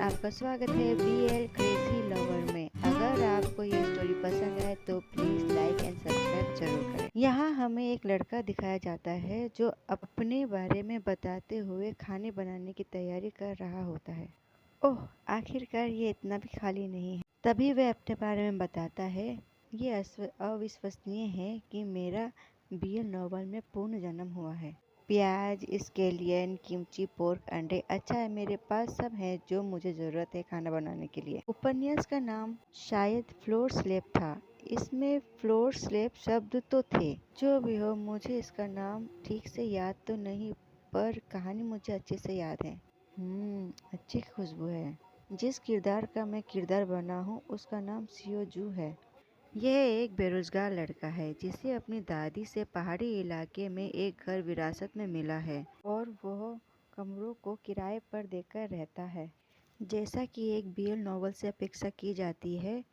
आपका स्वागत है BL क्रेजी लवर में। अगर आपको ये स्टोरी पसंद है तो प्लीज लाइक एंड सब्सक्राइब जरूर करें। यहाँ हमें एक लड़का दिखाया जाता है जो अपने बारे में बताते हुए खाने बनाने की तैयारी कर रहा होता है। ओह, आखिरकार ये इतना भी खाली नहीं है। तभी वह अपने बारे में बताता है, ये अविश्वसनीय है कि मेरा BL नॉवल में पूर्ण जन्म हुआ है। प्याज, स्केलियन, किमची, पोर्क, अंडे, अच्छा है मेरे पास सब है जो मुझे जरूरत है खाना बनाने के लिए। उपन्यास का नाम शायद फ्लोर स्लेप था। इसमें फ्लोर स्लेप शब्द तो थे। जो भी हो, मुझे इसका नाम ठीक से याद तो नहीं, पर कहानी मुझे अच्छे से याद है। अच्छी खुशबू है। जिस किरदार का मैं किरदार बना हूँ उसका नाम सियोजू है। यह एक बेरोजगार लड़का है जिसे अपनी दादी से पहाड़ी इलाके में एक घर विरासत में मिला है और वह कमरों को किराए पर देकर रहता है। जैसा कि एक BL नॉवल से अपेक्षा की जाती है,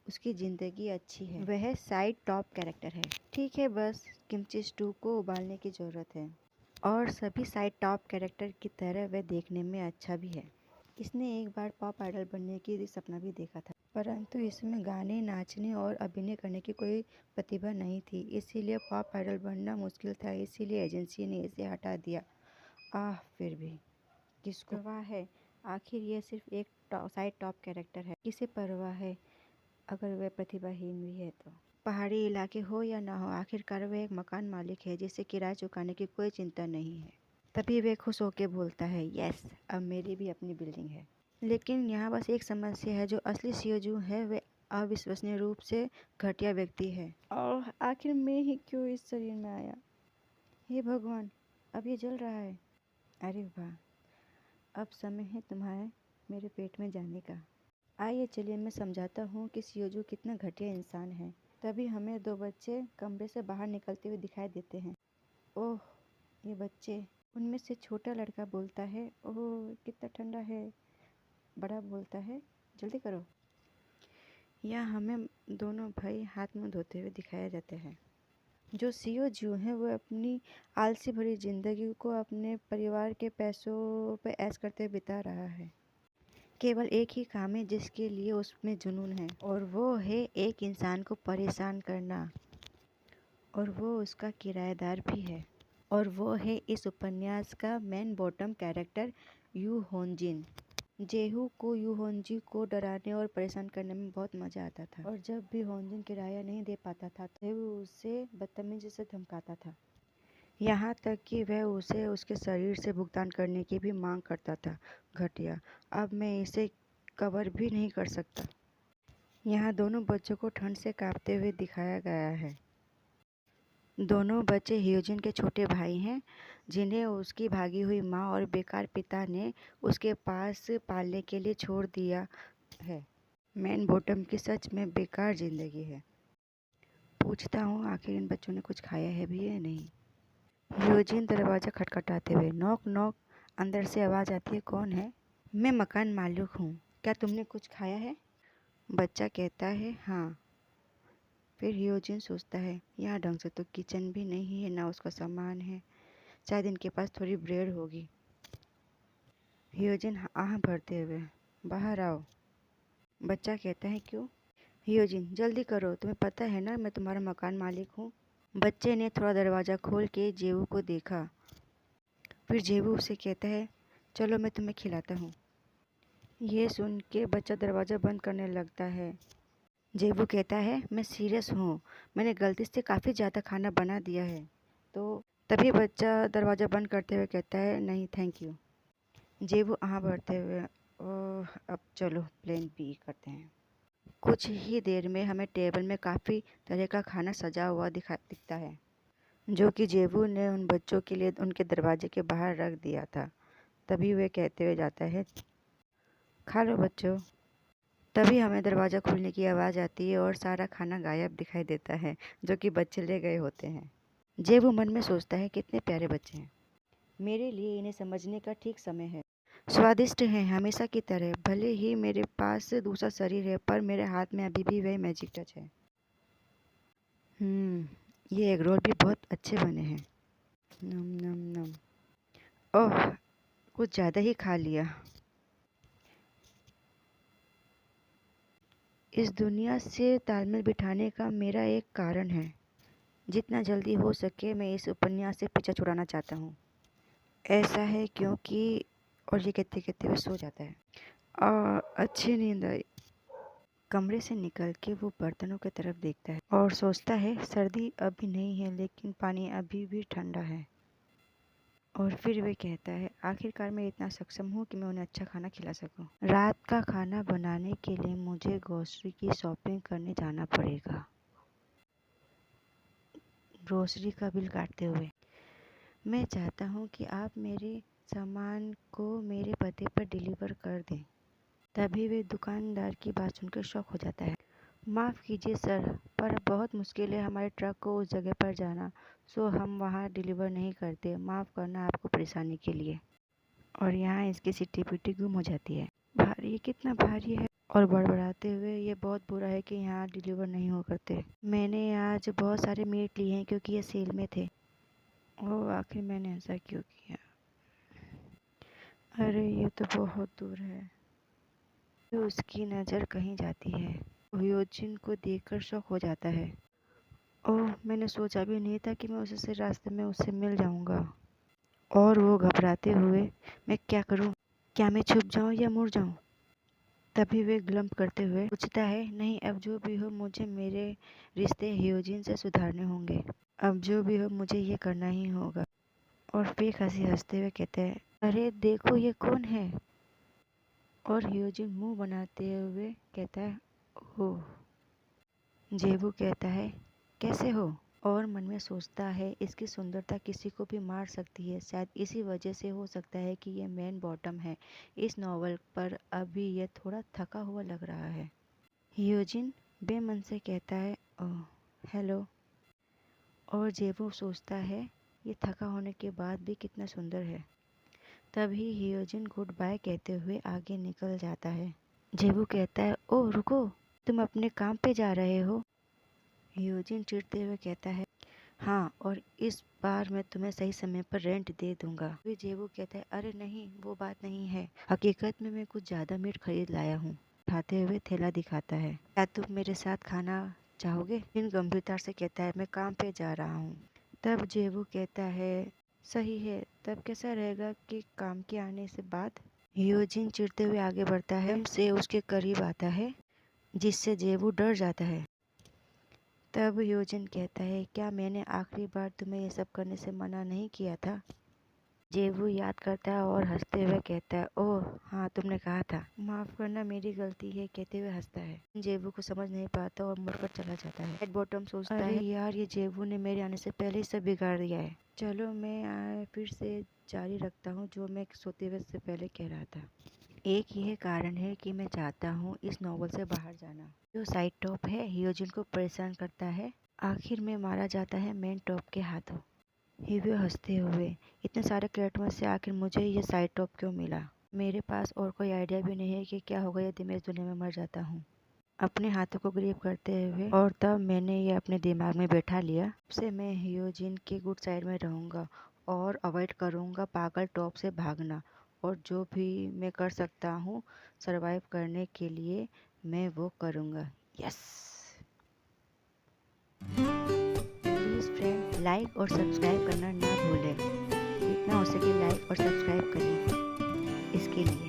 उसकी ज़िंदगी अच्छी है। वह साइड टॉप कैरेक्टर है। ठीक है, बस किमची स्टू को उबालने की ज़रूरत है। और सभी साइड टॉप कैरेक्टर की तरह वह देखने में अच्छा भी है। इसने एक बार पॉप आइडल बनने की सपना भी देखा था, परंतु इसमें गाने, नाचने और अभिनय करने की कोई प्रतिभा नहीं थी, इसीलिए पॉप आइडल बनना मुश्किल था। इसीलिए एजेंसी ने इसे हटा दिया। फिर भी किसको परवाह है? आखिर यह सिर्फ एक साइड टॉप कैरेक्टर है। किसे परवाह है अगर वह प्रतिभाहीन भी है तो? पहाड़ी इलाके हो या ना हो, आखिरकार वह एक मकान मालिक है जिसे किराया चुकाने की कोई चिंता नहीं है। तभी वह खुश होकर बोलता है, यस, अब मेरी भी अपनी बिल्डिंग है। लेकिन यहाँ बस एक समस्या है। जो असली सियोजू है वह अविश्वसनीय रूप से घटिया व्यक्ति है। और आखिर मैं ही क्यों इस शरीर में आया? हे भगवान, अब ये जल रहा है। अरे वाह, अब समय है तुम्हारे मेरे पेट में जाने का। आइए चलिए मैं समझाता हूँ कि सियोजू कितना घटिया इंसान है। तभी हमें दो बच्चे कमरे से बाहर निकलते हुए दिखाई देते हैं। ओह, ये बच्चे। उनमें से छोटा लड़का बोलता है, ओह कितना ठंडा है। बड़ा बोलता है, जल्दी करो। यहाँ हमें दोनों भाई हाथ मुंह धोते हुए दिखाया जाता है। जो सियोजू है वह अपनी आलसी भरी जिंदगी को अपने परिवार के पैसों पर ऐश करते हुए बिता रहा है। केवल एक ही काम है जिसके लिए उसमें जुनून है, और वो है एक इंसान को परेशान करना। और वो उसका किराएदार भी है। और वो है इस उपन्यास का मेन बॉटम कैरेक्टर यू होनजिन। जेहू को यू होनजी को डराने और परेशान करने में बहुत मजा आता था, और जब भी होनजिन किराया नहीं दे पाता था तो वो उसे बदतमीजी से धमकाता था। यहाँ तक कि वह उसे उसके शरीर से भुगतान करने की भी मांग करता था। घटिया। अब मैं इसे कवर भी नहीं कर सकता। यहाँ दोनों बच्चों को ठंड से कांपते हुए दिखाया गया है। दोनों बच्चे ह्योजिन के छोटे भाई हैं, जिन्हें उसकी भागी हुई माँ और बेकार पिता ने उसके पास पालने के लिए छोड़ दिया है। मैन बॉटम की सच में बेकार जिंदगी है। पूछता हूँ, आखिर इन बच्चों ने कुछ खाया है भी या नहीं? ह्योजिन दरवाज़ा खटखटाते हुए, नॉक नॉक। अंदर से आवाज़ आती है, कौन है? मैं मकान मालिक हूँ, क्या तुमने कुछ खाया है? बच्चा कहता है, हाँ। फिर ह्योजिन सोचता है, यहाँ ढंग से तो किचन भी नहीं है, ना उसका सामान है। शायद इनके पास थोड़ी ब्रेड होगी। ह्योजिन आह भरते हुए, बाहर आओ। बच्चा कहता है, क्यों? ह्योजिन, जल्दी करो, तुम्हें पता है ना मैं तुम्हारा मकान मालिक हूँ। बच्चे ने थोड़ा दरवाज़ा खोल के जेवू को देखा। फिर जेवू उसे कहता है, चलो मैं तुम्हें खिलाता हूँ। ये सुन के बच्चा दरवाज़ा बंद करने लगता है। जेवू कहता है, मैं सीरियस हूँ, मैंने गलती से काफ़ी ज़्यादा खाना बना दिया है। तो तभी बच्चा दरवाज़ा बंद करते हुए कहता है, नहीं थैंक यू। जेवू आह भरते हुए, ओह अब चलो प्लान B करते हैं। कुछ ही देर में हमें टेबल में काफ़ी तरह का खाना सजा हुआ दिखता है, जो कि जेवू ने उन बच्चों के लिए उनके दरवाजे के बाहर रख दिया था। तभी वे कहते हुए जाता है, खा लो बच्चों। तभी हमें दरवाज़ा खुलने की आवाज़ आती है और सारा खाना गायब दिखाई देता है, जो कि बच्चे ले गए होते हैं। जेवू मन में सोचता है, कितने प्यारे बच्चे हैं, मेरे लिए इन्हें समझने का ठीक समय है। स्वादिष्ट हैं हमेशा की तरह। भले ही मेरे पास दूसरा शरीर है, पर मेरे हाथ में अभी भी वही मैजिक टच है। ये एग रोल भी बहुत अच्छे बने हैं। नम नम नम। ओह, कुछ ज़्यादा ही खा लिया। इस दुनिया से तालमेल बिठाने का मेरा एक कारण है। जितना जल्दी हो सके मैं इस उपन्यास से पीछा छुड़ाना चाहता हूँ। ऐसा है क्योंकि और ये कहते कहते हुए सो जाता है। अच्छी नींद आई। कमरे से निकल के वो बर्तनों की तरफ देखता है और सोचता है सर्दी अभी नहीं है लेकिन पानी अभी भी ठंडा है। और फिर वे कहता है आखिरकार मैं इतना सक्षम हूँ कि मैं उन्हें अच्छा खाना खिला सकूँ। रात का खाना बनाने के लिए मुझे ग्रोसरी की शॉपिंग करने जाना पड़ेगा। ग्रोसरी का बिल काटते हुए, मैं चाहता हूँ कि आप मेरे सामान को मेरे पते पर डिलीवर कर दें। तभी वे दुकानदार की बात सुनकर शॉक हो जाता है। माफ़ कीजिए सर, पर बहुत मुश्किल है हमारे ट्रक को उस जगह पर जाना, सो हम वहाँ डिलीवर नहीं करते। माफ़ करना आपको परेशानी के लिए। और यहाँ इसकी सिट्टी पिट्टी गुम हो जाती है। भारी, कितना भारी है। और बड़बड़ाते हुए, ये बहुत बुरा है कि यहाँ डिलीवर नहीं हो करते। मैंने आज बहुत सारे मीट लिए हैं क्योंकि ये सेल में थे। ओह, आखिर मैंने ऐसा क्यों किया? अरे ये तो बहुत दूर है। तो उसकी नज़र कहीं जाती है। ह्योजिन को देखकर शॉक हो जाता है। ओह, मैंने सोचा भी नहीं था कि मैं उससे रास्ते में उससे मिल जाऊंगा। और वो घबराते हुए, मैं क्या करूं? क्या मैं छुप जाऊं या मुड़ जाऊं? तभी वे ग्लम्प करते हुए पूछता है, नहीं, अब जो भी हो मुझे मेरे रिश्ते ह्योजिन से सुधारने होंगे। अब जो भी हो मुझे ये करना ही होगा। और फेक हंसी हंसते हुए कहते हैं, अरे देखो ये कौन है? और ह्योजिन मुंह बनाते हुए कहता है, ओह। जेबू कहता है, कैसे हो? और मन में सोचता है इसकी सुंदरता किसी को भी मार सकती है। शायद इसी वजह से हो सकता है कि ये मैन बॉटम है इस नॉवल पर। अभी यह थोड़ा थका हुआ लग रहा है। ह्योजिन बेमन से कहता है, ओह हेलो। और जेबू सोचता है ये थका होने के बाद भी कितना सुंदर है। तभी ह्योजिन गुड बाय कहते हुए आगे निकल जाता है। जेबू कहता है, ओह रुको, तुम अपने काम पे जा रहे हो? ह्योजिन चिढ़ते हुए कहता है, हाँ, और इस बार मैं तुम्हें सही समय पर रेंट दे दूंगा। वे जेबू कहता है, अरे नहीं, वो बात नहीं है। हकीकत में मैं कुछ ज़्यादा मीट खरीद लाया हूँ। उठाते हुए थैला दिखाता है। क्या तुम मेरे साथ खाना चाहोगे? जिन गंभीरता से कहता है, मैं काम पे जा रहा हूँ। तब जेबू कहता है, सही है, तब कैसा रहेगा कि काम के आने से बाद? ह्योजिन चिढ़ते हुए आगे बढ़ता है, से उसके करीब आता है, जिससे जेबू डर जाता है। तब ह्योजिन कहता है, क्या मैंने आखिरी बार तुम्हें ये सब करने से मना नहीं किया था? जेबू याद करता है और हंसते हुए कहता है, ओह हाँ, तुमने कहा था। माफ़ करना, मेरी गलती है, कहते हुए हंसता है। जेबू को समझ नहीं पाता और मुड़कर चला जाता है। रेड बॉटम सोचता है, अरे यार, ये जेबू ने मेरे आने से पहले ही सब बिगाड़ दिया है। चलो मैं फिर से जारी रखता हूँ जो मैं सोते हुए से पहले कह रहा था। एक यह कारण है कि मैं चाहता हूँ इस नॉवल से बाहर जाना। जो साइड टॉप है ह्योजिन को परेशान करता है, आखिर में मारा जाता है मेन टॉप के हाथों। ह्यू हंसते हुए, इतने सारे कैरेक्टर में से आखिर मुझे ये साइड टॉप क्यों मिला? मेरे पास और कोई आइडिया भी नहीं है कि क्या होगा यदि मैं इस दुनिया में मर जाता हूँ। अपने हाथों को ग्रिप करते हुए, और तब मैंने ये अपने दिमाग में बैठा लिया, से मैं ह्योजिन के गुड साइड में रहूँगा और अवॉइड करूँगा पागल टॉप से भागना। और जो भी मैं कर सकता हूँ सरवाइव करने के लिए, मैं वो करूँगा। यस। प्लीज़ फ्रेंड, लाइक और सब्सक्राइब करना ना भूलें। जितना हो सके लाइक और सब्सक्राइब करें इसके लिए।